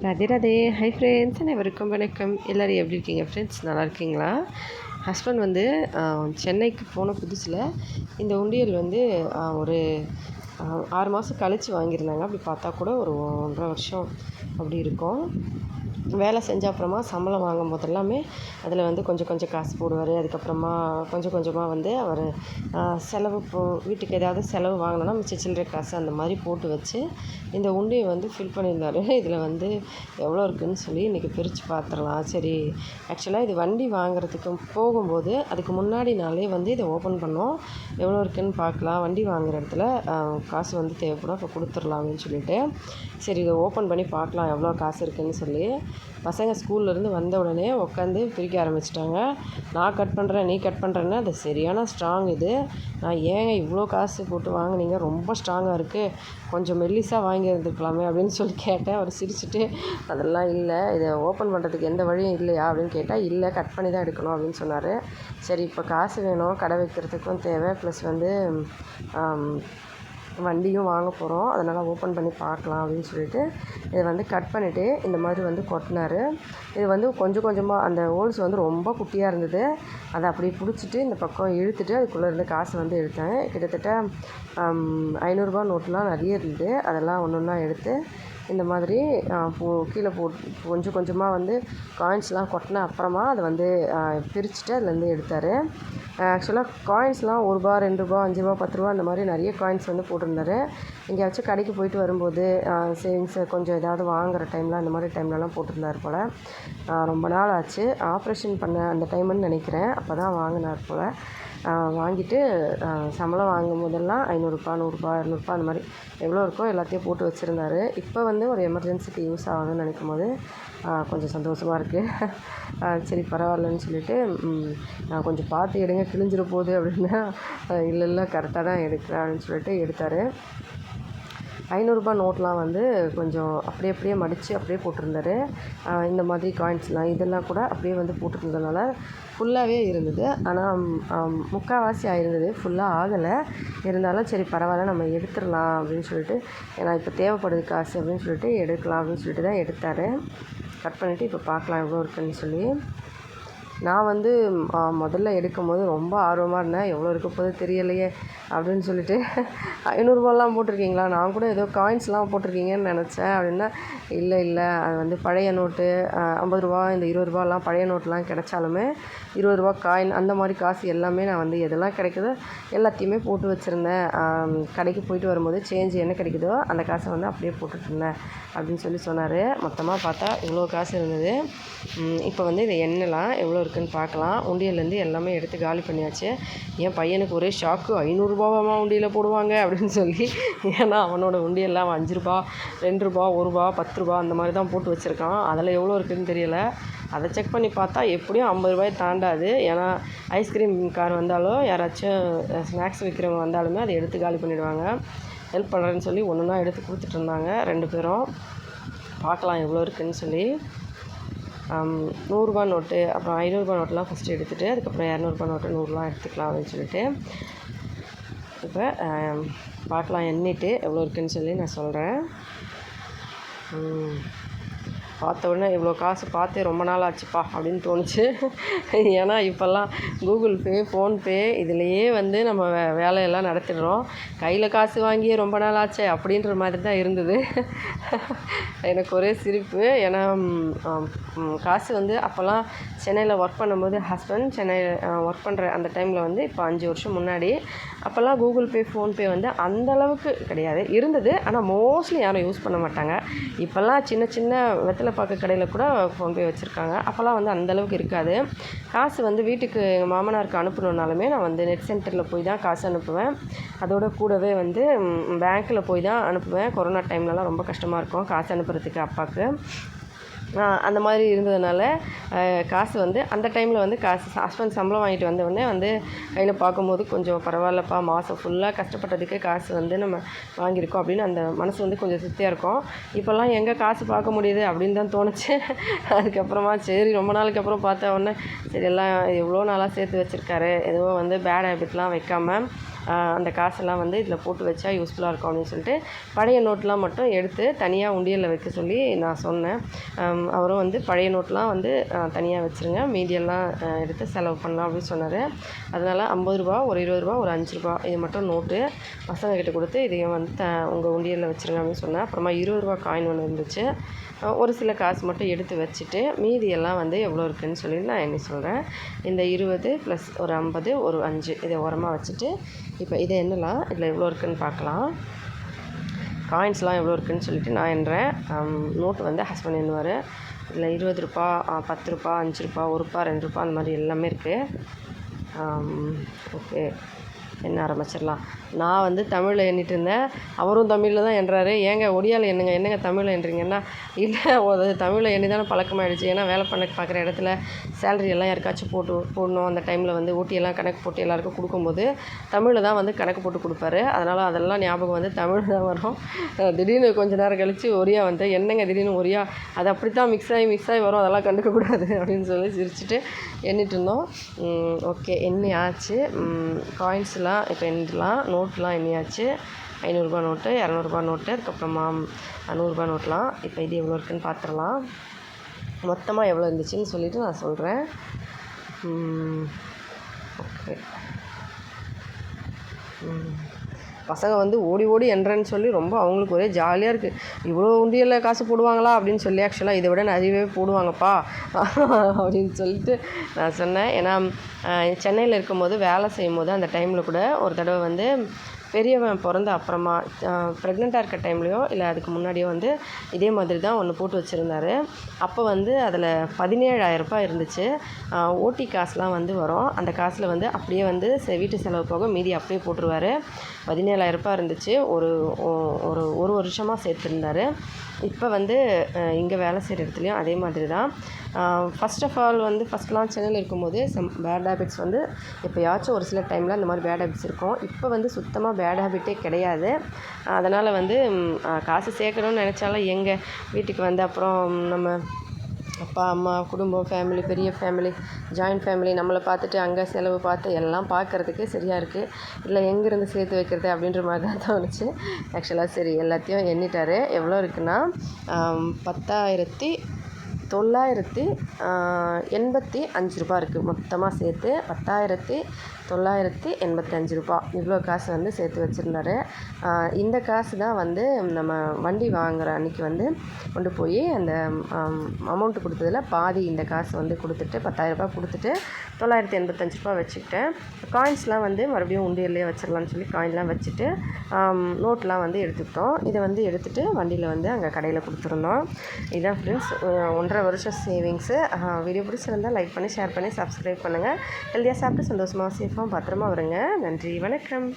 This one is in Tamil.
ராதே ராதே. ஹை ஃப்ரெண்ட்ஸ், அனைவருக்கும் வணக்கம். எல்லோரும் எப்படி இருக்கீங்க ஃப்ரெண்ட்ஸ்? நல்லா இருக்கீங்களா? ஹஸ்பண்ட் வந்து சென்னைக்கு போன புதுசில் இந்த உண்டியல் வந்து ஒரு 6 மாதம் கழித்து வாங்கியிருந்தாங்க. அப்படி பார்த்தா கூட ஒரு 1.5 வருஷம் அப்படி இருக்கும். வேலை செஞ்ச அப்புறமா சம்பளம் வாங்கும் போது எல்லாமே அதில் வந்து கொஞ்சம் கொஞ்சம் காசு போடுவார். அதுக்கப்புறமா கொஞ்சம் கொஞ்சமாக வந்து அவர் செலவு வீட்டுக்கு ஏதாவது செலவு வாங்கினோன்னா மிச்ச சில்லறை காசு அந்த மாதிரி போட்டு வச்சு இந்த உண்டியை வந்து ஃபில் பண்ணியிருந்தார். இதில் வந்து எவ்வளோ இருக்குதுன்னு சொல்லி இன்றைக்கி பிரித்து பார்த்துடலாம். சரி, ஆக்சுவலாக இது வண்டி வாங்குறதுக்கு போகும்போது அதுக்கு முன்னாடி நாளே வந்து இதை ஓப்பன் பண்ணோம். எவ்வளோ இருக்குதுன்னு பார்க்கலாம், வண்டி வாங்குகிற இடத்துல காசு வந்து தேவைப்படும், அப்போ கொடுத்துடலாம் அப்படின்னு சொல்லிட்டு சரி இதை ஓப்பன் பண்ணி பார்க்கலாம் எவ்வளோ காசு இருக்குதுன்னு சொல்லி பசங்க ஸ்கூல்லேருந்து வந்த உடனே உட்காந்து பிரிக்க ஆரம்பிச்சிட்டாங்க. நான் கட் பண்ணுறேன், நீ கட் பண்ணுறேன்னா அது சரியான ஸ்ட்ராங். இது நான் ஏங்க இவ்வளோ காசு போட்டு வாங்கினீங்க, ரொம்ப ஸ்ட்ராங்காக இருக்குது, கொஞ்சம் மெல்லிஸாக வாங்கியிருந்துருக்கலாமே அப்படின்னு சொல்லி கேட்டேன். அவர் சிரிச்சுட்டு அதெல்லாம் இல்லை, இதை ஓப்பன் பண்ணுறதுக்கு எந்த வழியும் இல்லையா அப்படின்னு கேட்டால், இல்லை கட் பண்ணி தான் எடுக்கணும் அப்படின்னு சொன்னார். சரி, இப்போ காசு வேணும், கடை வைக்கிறதுக்கும் தேவை, ப்ளஸ் வந்து வண்டியும் வாங்க போகிறோம், அதனால் ஓப்பன் பண்ணி பார்க்கலாம் அப்படின்னு சொல்லிட்டு இதை வந்து கட் பண்ணிவிட்டு இந்த மாதிரி வந்து கொட்டினார். இது வந்து கொஞ்சம் கொஞ்சமாக அந்த ஹோல்ஸ் வந்து ரொம்ப குட்டியாக இருந்தது. அதை அப்படி பிடிச்சிட்டு இந்த பக்கம் இழுத்துட்டு அதுக்குள்ளே இருந்த காசை வந்து எடுத்தேன். கிட்டத்தட்ட 500 நோட்டுலாம் நிறைய இருந்தது. அதெல்லாம் ஒன்று ஒன்றா எடுத்து இந்த மாதிரி கீழே கொஞ்சம் கொஞ்சமாக வந்து காயின்ஸ்லாம் கொட்டின அப்புறமா அதை வந்து பிரிச்சுட்டு அதுலேருந்து எடுத்தார். ஆக்சுவலாக காயின்ஸ்லாம் ₹1, ₹2, ₹5, ₹10 அந்த மாதிரி நிறைய காயின்ஸ் வந்து போட்டிருந்தாரு. எங்கேயாச்சும் கடைக்கு போயிட்டு வரும்போது சேவிங்ஸை கொஞ்சம் ஏதாவது வாங்குகிற டைமில் அந்த மாதிரி டைம்லலாம் போட்டிருந்தார் போல். ரொம்ப நாள் ஆச்சு, ஆப்ரேஷன் பண்ண அந்த டைம்னு நினைக்கிறேன், அப்போ தான் வாங்கினார் போல். வாங்கிட்டு சம்பளம் வாங்கும் போதெல்லாம் ₹500, ₹100, ₹200 அந்த மாதிரி எவ்வளோ இருக்கோ எல்லாத்தையும் போட்டு வச்சுருந்தாரு. இப்போ வந்து ஒரு எமர்ஜென்சிக்கு யூஸ் ஆகுதுன்னு நினைக்கும் போது கொஞ்சம் சந்தோஷமாக இருக்குது. சரி பரவாயில்லன்னு சொல்லிவிட்டு நான் கொஞ்சம் பார்த்து எடுங்க, கிழிஞ்சிட போகுது அப்படின்னா, இல்லை கரெக்டாக தான் எடுக்கிறேன் அப்படின்னு சொல்லிட்டு எடுத்தார். ₹500 நோட்லாம் வந்து கொஞ்சம் அப்படியே மடித்து அப்படியே போட்டிருந்தாரு. இந்த மாதிரி காயின்ஸ்லாம் இதெல்லாம் கூட அப்படியே வந்து போட்டுருந்ததுனால ஃபுல்லாகவே இருந்தது. ஆனால் முக்கால்வாசி ஆயிருந்தது, ஃபுல்லாக ஆகலை. இருந்தாலும் சரி பரவாயில்ல, நம்ம எடுத்துடலாம் அப்படின்னு சொல்லிட்டு, ஏன்னா இப்போ தேவைப்படுது காசு அப்படின்னு சொல்லிட்டு எடுக்கலாம் அப்படின்னு சொல்லிட்டு தான் எடுத்தார். கட் பண்ணிவிட்டு இப்போ பார்க்கலாம் எவ்வளோ இருக்குதுன்னு சொல்லி. நான் வந்து முதல்ல எடுக்கும்போது ரொம்ப ஆர்வமாக இருந்தேன், எவ்வளோ இருக்க போது தெரியலையே அப்படின்னு சொல்லிட்டு. ₹500 போட்டிருக்கீங்களா, நான் கூட ஏதோ காயின்ஸ்லாம் போட்டிருக்கீங்கன்னு நினச்சேன் அப்படின்னா, இல்லை அது வந்து பழைய நோட்டு, ₹50 இந்த ₹20 பழைய நோட்டெலாம் கிடைச்சாலுமே ₹20 காயின் அந்த மாதிரி காசு எல்லாமே நான் வந்து எதெல்லாம் கிடைக்குதோ எல்லாத்தையுமே போட்டு வச்சுருந்தேன். கடைக்கு போயிட்டு வரும்போது சேஞ்ச் என்ன கிடைக்குதோ அந்த காசை வந்து அப்படியே போட்டுட்ருந்தேன் அப்படின்னு சொல்லி சொன்னார். மொத்தமாக பார்த்தா இவ்வளோ காசு இருந்தது. இப்போ வந்து இதை எண்ணலாம் எவ்வளோ இருக்குதுன்னு பார்க்கலாம். உண்டியல்லேருந்து எல்லாமே எடுத்து காலி பண்ணியாச்சு. என் பையனுக்கு ஒரே ஷாக்கு, ₹500 உண்டியலில் போடுவாங்க அப்படின்னு சொல்லி. ஏன்னா அவனோட உண்டியெல்லாம் ₹5, ₹2, ₹1, ₹10 அந்த மாதிரி தான் போட்டு வச்சுருக்கான். அதில் எவ்வளோ இருக்குதுன்னு தெரியலை. அதை செக் பண்ணி பார்த்தா எப்படியும் ₹50 தாண்டாது. ஏன்னா ஐஸ்கிரீம் கார் வந்தாலோ யாராச்சும் ஸ்நாக்ஸ் விற்கிறவங்க வந்தாலுமே அதை எடுத்து காலி பண்ணிவிடுவாங்க. ஹெல்ப் பண்ணுறேன்னு சொல்லி ஒன்றுனா எடுத்து கொடுத்துட்டு இருந்தாங்க 2 பேரும். பார்க்கலாம் எவ்வளோ இருக்குதுன்னு சொல்லி. ₹100 நோட்டு, அப்புறம் ₹500 நோட்டெலாம் ஃபஸ்ட்டு எடுத்துகிட்டு அதுக்கப்புறம் ₹200 நோட்டு 100லாம் எடுத்துக்கலாம் அப்படின்னு சொல்லிட்டு இப்போ பார்க்கலாம், எண்ணிட்டு எவ்வளோ இருக்குதுன்னு சொல்லி நான் சொல்கிறேன். பார்த்த உடனே இவ்வளோ காசு பார்த்தே ரொம்ப நாள் ஆச்சுப்பா அப்படின்னு தோணுச்சு. ஏன்னா இப்போல்லாம் கூகுள் பே, ஃபோன்பே இதிலையே வந்து நம்ம வேலையெல்லாம் நடத்திடுறோம். கையில் காசு வாங்கியே ரொம்ப நாள் ஆச்சே அப்படின்ற மாதிரி தான் இருந்தது. எனக்கு ஒரே சிரிப்பு. ஏன்னா காசு வந்து அப்போல்லாம் சென்னையில் ஒர்க் பண்ணும்போது ஹஸ்பண்ட் சென்னையில் ஒர்க் பண்ணுற அந்த டைமில் வந்து இப்போ 5 வருஷம் முன்னாடி அப்போல்லாம் கூகுள் பே, ஃபோன்பே வந்து அந்தளவுக்கு கிடையாது, இருந்தது. ஆனால் மோஸ்ட்லி யாரும் யூஸ் பண்ண மாட்டாங்க. இப்போல்லாம் சின்ன சின்ன வெத்தலை பாக்கு கடையில் கூட ஃபோன்பே வச்சுருக்காங்க. அப்போல்லாம் வந்து அந்தளவுக்கு இருக்காது. காசு வந்து வீட்டுக்கு எங்கள் மாமனாருக்கு அனுப்பணுன்னாலுமே நான் வந்து நெட் சென்டரில் போய் தான் காசு அனுப்புவேன். அதோட கூடவே வந்து பேங்க்கில் போய் தான் அனுப்புவேன். கொரோனா டைம்லலாம் ரொம்ப கஷ்டமாக இருக்கும் காசு அனுப்புறதுக்கு அப்பாவுக்கு. அந்த மாதிரி இருந்ததுனால காசு வந்து அந்த டைமில் வந்து காசு ஹஸ்பண்ட் சம்பளம் வாங்கிட்டு வந்த உடனே வந்து கையில் பார்க்கும்போது கொஞ்சம் பரவாயில்லப்பா, மாதம் ஃபுல்லாக கஷ்டப்பட்டதுக்கு காசு வந்து நம்ம வாங்கியிருக்கோம் அப்படின்னு அந்த மனசு வந்து கொஞ்சம் திருப்தியாக இருக்கும். இப்போல்லாம் எங்கே காசு பார்க்க முடியுது அப்படின்னு தான் தோணுச்சு. அதுக்கப்புறமா சரி ரொம்ப நாளுக்கு அப்புறம் பார்த்த உடனே சரி எல்லாம் எவ்வளோ நாளாக சேர்த்து வச்சுருக்காரு, எதுவும் வந்து பேட் ஹேபிட்லாம் வைக்காமல் அந்த காசெல்லாம் வந்து இதில் போட்டு வச்சா யூஸ்ஃபுல்லாக இருக்கும் அப்படின்னு சொல்லிட்டு பழைய நோட்லாம் மட்டும் எடுத்து தனியாக உண்டியலில் வைக்க சொல்லி நான் சொன்னேன். அவரும் வந்து பழைய நோட்லாம் வந்து தனியாக வச்சுருங்க, மீதியெல்லாம் எடுத்து செலவு பண்ணலாம் அப்படின்னு சொன்னார். அதனால் ரூ. 50, ஒரு ரூ. 20, ஒரு ரூ. 5 இது மட்டும் நோட்டு பசங்கக்கிட்ட கொடுத்து இதையும் வந்து உங்கள் உண்டியலில் வச்சுருங்க அப்படின்னு சொன்னேன். அப்புறமா ரூ. 20 காயின் ஒன்று இருந்துச்சு. ஒரு சில காசு மட்டும் எடுத்து வச்சுட்டு மீதியெல்லாம் வந்து எவ்வளோ இருக்குதுன்னு சொல்லி நான் எண்ணி சொல்கிறேன். இந்த 20 ப்ளஸ் ஒரு 50, ஒரு 5 இதை ஓரமாக வச்சுட்டு இப்போ இதை எண்ணலாம். இதில் எவ்வளோ இருக்குதுன்னு பார்க்கலாம். காயின்ஸ்லாம் எவ்வளோ இருக்குதுன்னு சொல்லிவிட்டு நான் எண்ணுறேன். நோட்டு வந்து ஹஸ்பண்ட் எண்ணுவார். இதில் ரூ. 20, ரூ. 10, ரூ. 5, ரூ. 2 அந்த மாதிரி எல்லாமே இருக்குது. ஓகே, எண்ண ஆரம்பிச்சிடலாம். நான் வந்து தமிழில் எண்ணிட்டு இருந்தேன், அவரும் தமிழில் தான் எண்ணுறாரு. ஏங்க ஒடியாவில் என்னங்க தமிழில் எண்ணுறீங்கன்னா, இல்லை அது தமிழில் எண்ணி தானே பழக்கமாகிடுச்சு. ஏன்னா வேலை பண்ண பார்க்குற இடத்துல சேலரி எல்லாம் யாருக்காச்சும் போடணும். அந்த டைமில் வந்து ஓட்டியெல்லாம் கணக்கு போட்டு எல்லாேருக்கும் கொடுக்கும்போது தமிழில் தான் வந்து கணக்கு போட்டு கொடுப்பாரு. அதனால் அதெல்லாம் ஞாபகம் வந்து தமிழ் தான் வரும். திடீர்னு கொஞ்சம் நேரம் கழித்து ஒரியா வந்து என்னங்க திடீர்னு ஒரியா, அது அப்படி தான் மிக்ஸ் ஆகி வரும், அதெல்லாம் கண்டுக்கக்கூடாது அப்படின்னு சொல்லி சிரிச்சுட்டு எண்ணிட்டு இருந்தோம். ஓகே, எண்ணி ஆச்சு. காயின்ஸ்லாம் இப்போ எண்ணிடலாம். நோட்லாம் எண்ணியாச்சு. ரூ. 500 நோட்டு, ரூ. 200 நோட்டு, அதுக்கப்புறமா ரூ. 100 நோட்லாம். இப்போ இது எவ்வளோ இருக்குதுன்னு பார்த்துடலாம். மொத்தமாக எவ்வளோ இருந்துச்சுன்னு சொல்லிவிட்டு நான் சொல்கிறேன். ஓகே, பசங்க வந்து ஓடி ஓடி எண்ணுறேன்னு சொல்லி ரொம்ப அவங்களுக்கு ஒரே ஜாலியாக இருக்குது. இவ்வளோ உண்டியலில் காசு போடுவாங்களா அப்படின்னு சொல்லி, ஆக்சுவலாக இதை விட நிறையவே போடுவாங்கப்பா அப்படின்னு சொல்லிட்டு நான் சொன்னேன். ஏன்னா சென்னையில் இருக்கும்போது வேலை செய்யும்போது அந்த டைமில் கூட ஒரு தடவை வந்து பெரியவன் பிறந்த அப்புறமா ப்ரெக்னெண்ட்டாக இருக்க டைம்லையோ இல்லை அதுக்கு முன்னாடியோ வந்து இதே மாதிரி தான் ஒன்று போட்டு வச்சுருந்தாரு. அப்போ வந்து அதில் 17,000 இருந்துச்சு. ஓடி காசுலாம் வந்து வரும். அந்த காசில் வந்து அப்படியே வந்து வீட்டு செலவு போக மீதி அப்படியே போட்டுருவார். 17,000 இருந்துச்சு. ஒரு வருஷமாக சேர்த்துருந்தார். இப்போ வந்து இங்கே வேலை செய்கிற இடத்துலையும் அதே மாதிரி தான். ஃபஸ்ட் ஆஃப் ஆல் வந்து ஃபஸ்ட்லாம் சென்னையில் இருக்கும்போது பேட் ஹேபிட்ஸ் வந்து எப்போயாச்சும் ஒரு சில டைமில் அந்த மாதிரி பேட் ஹேபிட்ஸ் இருக்கும். இப்போ வந்து சுத்தமாக பேட் ஹேபிட்டே கிடையாது. அதனால் வந்து காசு சேர்க்கணும்னு நினச்சாலும் எங்கே வீட்டுக்கு வந்து அப்புறம் நம்ம அப்பா அம்மா குடும்பம் ஃபேமிலி பெரிய ஃபேமிலி ஜாயின்ட் ஃபேமிலி நம்மளை பார்த்துட்டு அங்கே செலவு பார்த்து எல்லாம் பார்க்குறதுக்கே சரியாக இருக்குது. இல்லை எங்கேருந்து சேர்த்து வைக்கிறது அப்படின்ற மாதிரி தான் தோணுச்சு. ஆக்சுவலாக சரி எல்லாத்தையும் எண்ணிட்டார். எவ்வளோ இருக்குன்னா 10,985 இருக்குது. மொத்தமாக சேர்த்து 10,985 இவ்வளோ காசு வந்து சேர்த்து வச்சுருந்தாரு. இந்த காசு தான் வந்து நம்ம வண்டி வாங்குகிற அன்றைக்கி வந்து கொண்டு போய் அந்த அமௌண்ட்டு கொடுத்ததில் பாதி இந்த காசு வந்து கொடுத்துட்டு 10,000 கொடுத்துட்டு 985 வச்சுக்கிட்டேன். காயின்ஸ்லாம் வந்து மறுபடியும் உண்டியல்லையே வச்சிடலான்னு சொல்லி காயின்லாம் வச்சுட்டு நோட்லாம் வந்து எடுத்துக்கிட்டோம். இதை வந்து எடுத்துகிட்டு வண்டியில் வந்து அங்கே கடையில் கொடுத்துருந்தோம். இதுதான் ஃப்ரெண்ட்ஸ் 1.5 வருஷம் சேவிங்ஸு. வீடியோ பிடிச்சிருந்தால் லைக் பண்ணி ஷேர் பண்ணி சப்ஸ்கிரைப் பண்ணுங்கள். ஹெல்த்தியாக சாப்பிட்டு சந்தோஷமாக சேஃபாக பத்திரமா வருங்க. நன்றி, வணக்கம்.